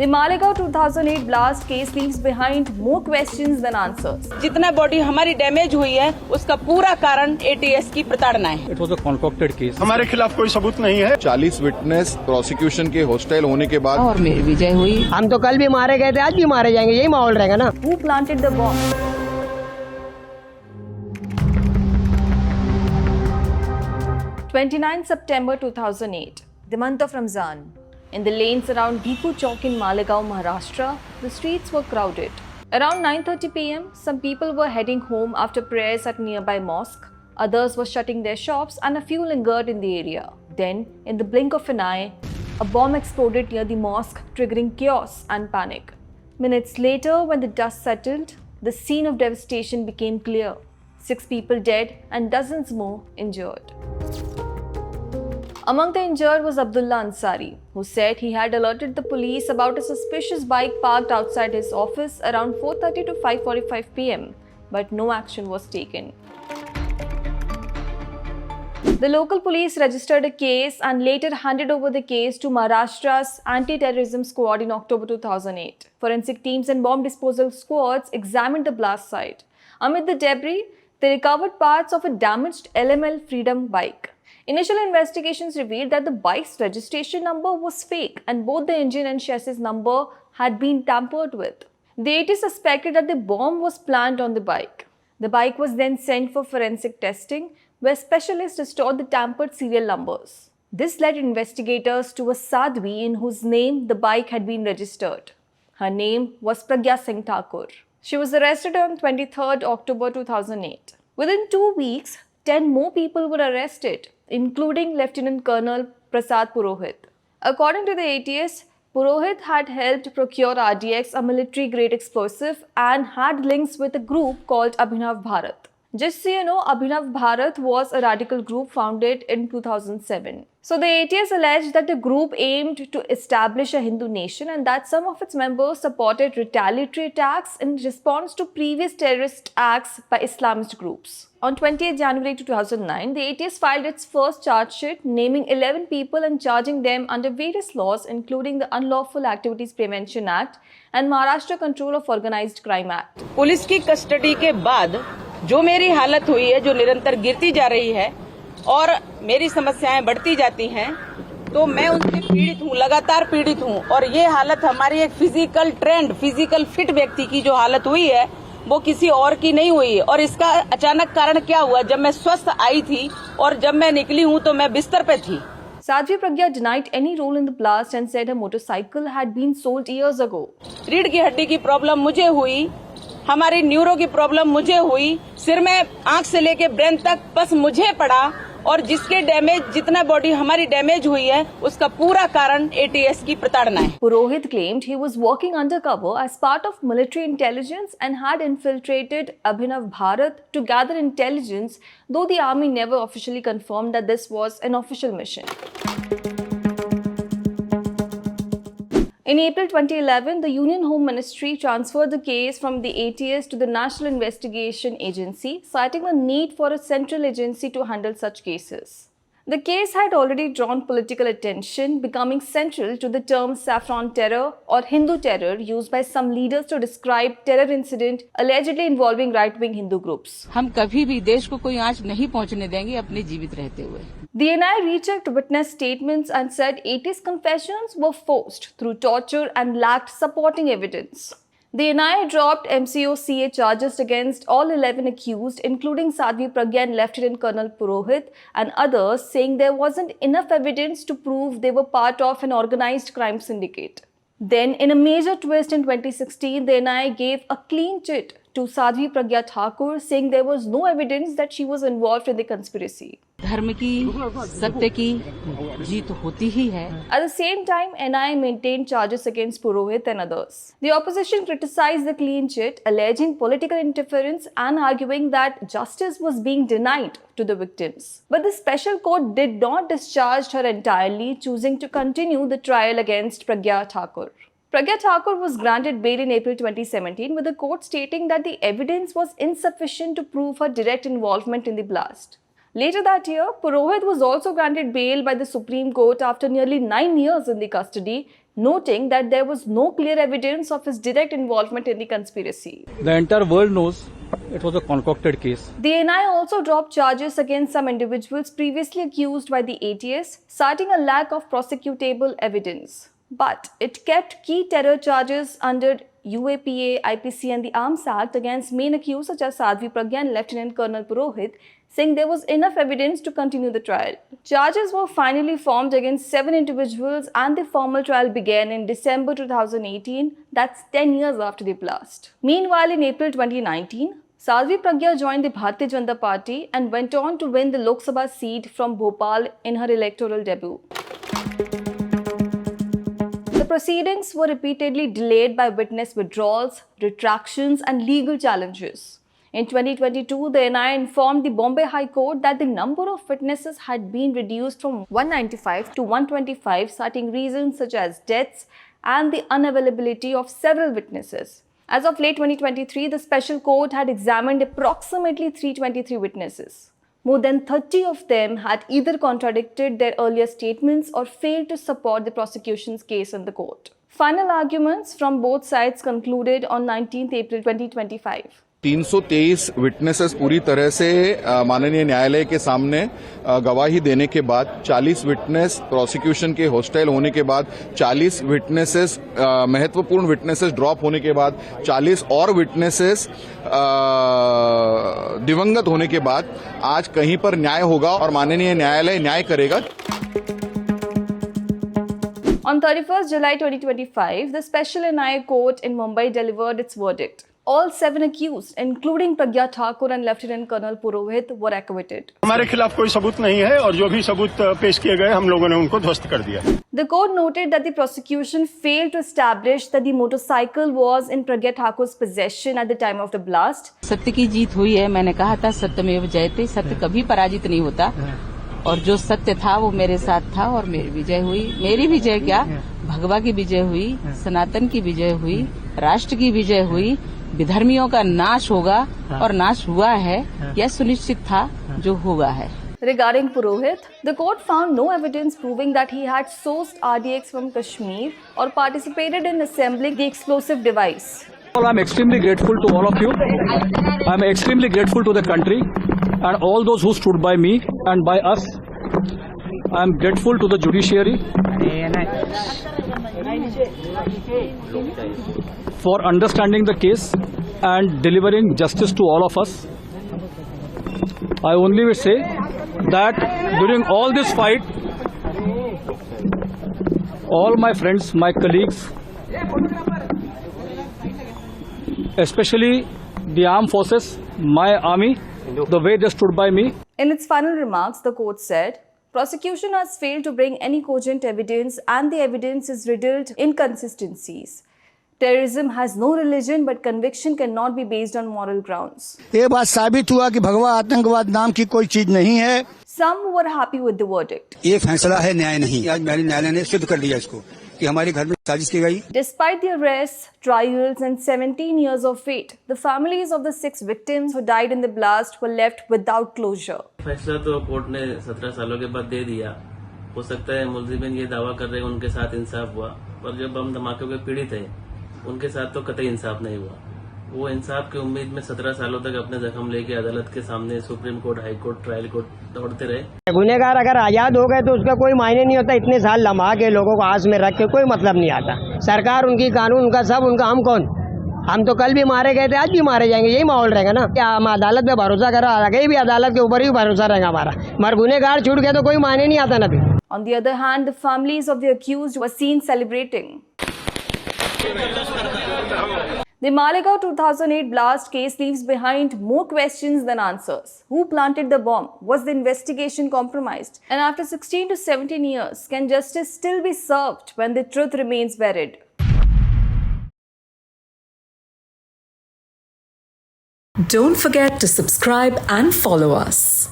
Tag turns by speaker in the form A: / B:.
A: The Malegaon 2008 blast case leaves behind more questions than answers.
B: जितना body हमारी damage हुई है उसका पूरा कारण एटीएस की प्रताड़ना है।
C: It was a concocted case.
D: हमारे खिलाफ कोई सबूत नहीं है।
E: 40 विटनेस प्रोसिक्यूशन के हॉस्टाइल होने के बाद
F: और मेरी विजय हुई। हम तो कल भी मारे गए थे, आज भी मारे जाएंगे, यही माहौल रहेगा ना।
A: Who planted the bomb? 29 September 2008, the month of Ramzan. In the lanes around Deepu Chowk in Malegaon, Maharashtra, the streets were crowded. Around 9:30 p.m., some people were heading home after prayers at nearby mosque. Others were shutting their shops and a few lingered in the area. Then, in the blink of an eye, a bomb exploded near the mosque, triggering chaos and panic. Minutes later, when the dust settled, the scene of devastation became clear. 6 people dead and dozens more injured. Among the injured was Abdullah Ansari, who said he had alerted the police about a suspicious bike parked outside his office around 4:30 to 5:45 p.m., but no action was taken. The local police registered a case and later handed over the case to Maharashtra's Anti-Terrorism Squad in October 2008. Forensic teams and bomb disposal squads examined the blast site. Amid the debris, they recovered parts of a damaged LML Freedom bike. Initial investigations revealed that the bike's registration number was fake and both the engine and chassis number had been tampered with. The AT suspected that the bomb was planted on the bike. The bike was then sent for forensic testing, where specialists restored the tampered serial numbers. This led investigators to a Sadhvi in whose name the bike had been registered. Her name was Pragya Singh Thakur. She was arrested on 23rd October 2008. Within 2 weeks, 10 more people were arrested, including Lieutenant Colonel Prasad Purohit. According to the ATS, Purohit had helped procure RDX, a military-grade explosive, and had links with a group called Abhinav Bharat. Just so you know, Abhinav Bharat was a radical group founded in 2007. So the ATS alleged that the group aimed to establish a Hindu nation and that some of its members supported retaliatory attacks in response to previous terrorist acts by Islamist groups. On 28 January 2009, the ATS filed its first charge sheet naming 11 people and charging them under various laws including the Unlawful Activities Prevention Act and Maharashtra Control of Organized Crime Act.
B: Police की custody के बाद जो मेरी हालत हुई है, जो निरंतर गिरती जा रही है और मेरी समस्याएं बढ़ती जाती हैं, तो मैं उनसे पीड़ित हूँ, लगातार पीड़ित हूँ। और ये हालत हमारी एक फिजिकल फिट व्यक्ति की जो हालत हुई है वो किसी और की नहीं हुई है। और इसका अचानक कारण क्या हुआ, जब मैं स्वस्थ आई थी और जब मैं निकली हूँ तो मैं बिस्तर पे थी।
A: Sadhvi Pragya denied any role in the blast and said her motorcycle had been sold years ago.
B: रीढ़ की हड्डी की प्रॉब्लम मुझे हुई, हमारी न्यूरो की प्रॉब्लम मुझे हुई, सिर में आंख से लेके ब्रेन तक बस मुझे पड़ा और जिसके जितना बॉडी हमारी डैमेज हुई है उसका पूरा कारण एटीएस की प्रताड़ना है।
A: Purohit claimed he was working undercover as part of military intelligence and had infiltrated Abhinav Bharat to gather intelligence, though the army never officially confirmed that this was an official mission. In April 2011, the Union Home Ministry transferred the case from the ATS to the National Investigation Agency, citing the need for a central agency to handle such cases. The case had already drawn political attention, becoming central to the term saffron terror or Hindu terror used by some leaders to describe terror incident allegedly involving right-wing Hindu groups.
F: हम कभी भी देश को कोई आंच नहीं पहुंचने देंगे अपने जीवित रहते हुए।
A: The NIA rechecked witness statements and said 80's confessions were forced through torture and lacked supporting evidence. The NIA dropped MCO-CA charges against all 11 accused, including Sadhvi Pragya and Lieutenant Colonel Purohit and others, saying there wasn't enough evidence to prove they were part of an organized crime syndicate. Then, in a major twist in 2016, the NIA gave a clean chit to Sadhvi Pragya Thakur, saying there was no evidence that she was involved in the conspiracy.
F: धर्म की, सत्य की जीत होती ही है।
A: At the same time, NIA maintained charges against Purohit and others. The opposition criticized the clean chit, alleging political interference and arguing that justice was being denied to the victims. But the special court did not discharge her entirely, choosing to continue the trial against Pragya Thakur. Pragya Thakur was granted bail in April 2017, with the court stating that the evidence was insufficient to prove her direct involvement in the blast. Later that year, Purohit was also granted bail by the Supreme Court after nearly 9 years in the custody, noting that there was no clear evidence of his direct involvement in the conspiracy.
C: The entire world knows it was a concocted case.
A: The NIA also dropped charges against some individuals previously accused by the ATS, citing a lack of prosecutable evidence. But it kept key terror charges under UAPA, IPC and the Arms Act against main accused such as Sadhvi Pragya and Lieutenant Colonel Purohit, saying there was enough evidence to continue the trial. Charges were finally formed against 7 individuals and the formal trial began in December 2018, that's 10 years after the blast. Meanwhile, in April 2019, Sadhvi Pragya joined the Bharatiya Janata Party and went on to win the Lok Sabha seat from Bhopal in her electoral debut. The proceedings were repeatedly delayed by witness withdrawals, retractions and legal challenges. In 2022, the NIA informed the Bombay High Court that the number of witnesses had been reduced from 195 to 125, citing reasons such as deaths and the unavailability of several witnesses. As of late 2023, the special court had examined approximately 323 witnesses. More than 30 of them had either contradicted their earlier statements or failed to support the prosecution's case in the court. Final arguments from both sides concluded on 19th April 2025.
E: 323 witnesses पूरी तरह से माननीय न्यायालय के सामने गवाही देने के बाद 40 विटनेस प्रोसिक्यूशन के होस्टाइल होने के बाद 40 विटनेसेस महत्वपूर्ण विटनेसेस ड्रॉप होने के बाद 40 और विटनेसेस दिवंगत होने के बाद आज कहीं पर न्याय होगा और माननीय न्यायालय न्याय करेगा.
A: On 31st July 2025, the Special NIA Court in Mumbai delivered its verdict. All 7 accused, including Pragya Thakur and Lieutenant Colonel Purohit, were acquitted.
D: हमारे खिलाफ कोई सबूत नहीं है और जो भी सबूत पेश किए गए हम लोगों ने उनको ध्वस्त कर दिया.
A: The court noted that the prosecution failed to establish that the motorcycle was in Pragya Thakur's possession at the time of the blast.
F: सत्य की जीत हुई है. मैंने कहा था सत्यमेव जयते, सत्य कभी पराजित नहीं होता और जो सत्य था वो मेरे साथ था और मेरी विजय हुई. मेरी विजय क्या, भगवा की विजय हुई, सनातन की विजय हुई, राष्ट्र की विजय हुई, विधर्मियों का नाश होगा और नाश हुआ है, यह सुनिश्चित था, जो हुआ है.
A: Regarding Purohit, the court found no evidence proving that he had sourced RDX from Kashmir or participated in assembling the explosive device.
C: I'm extremely grateful to all of you. I'm extremely grateful to the country and all those who stood by me and by us. I'm grateful to the judiciary for understanding the case and delivering justice to all of us. I only will say that during all this fight, all my friends, my colleagues, especially the armed forces, my army, the way they stood by me.
A: In its final remarks, the court said, prosecution has failed to bring any cogent evidence and the evidence is riddled inconsistencies. Terrorism has no religion, but conviction cannot be based on moral grounds.
G: ये बात साबित हुआ कि भगवा आतंकवाद नाम की कोई चीज नहीं है.
A: Some were happy with the verdict.
G: ये फैसला है न्याय नहीं. आज न्यायालय ने सिद्ध कर दिया इसको कि हमारे घर में साजिश की गई.
A: Despite the arrests, trials and 17 years of wait, the families of the 6 victims who died in the blast were left without closure.
H: फैसला तो कोर्ट ने 17 सालों के बाद दे दिया. हो सकता है मुलजिम ये दावा कर रहे हैं उनके साथ इंसाफ हुआ, पर जो बम धमाकों के पीड़ित है उनके साथ तो कतई इंसाफ नहीं हुआ. वो इंसाफ की उम्मीद में 17 सालों तक अपने जख्म लेके अदालत के सामने supreme court, high court, trial court दौड़ते रहे.
I: गुनहगार अगर आजाद हो गए तो उसका कोई मायने नहीं होता. इतने साल लम्हा के लोगों को आस में रख के कोई मतलब नहीं आता. सरकार उनकी, कानून उनका, सब उनका. हम कौन? हम तो कल भी मारे गए थे, आज भी मारे जाएंगे. यही माहौल रहेगा ना. क्या हम अदालत पे भरोसा करो, आगे भी अदालत के ऊपर ही भरोसा रहेगा हमारा. मगर गुनहगार छूट गए तो कोई मायने नहीं आता ना.
A: On the other hand, the families of the accused were seen celebrating. The Malegaon 2008 blast case leaves behind more questions than answers. Who planted the bomb? Was the investigation compromised? And after 16 to 17 years, can justice still be served when the truth remains buried?
J: Don't forget to subscribe and follow us.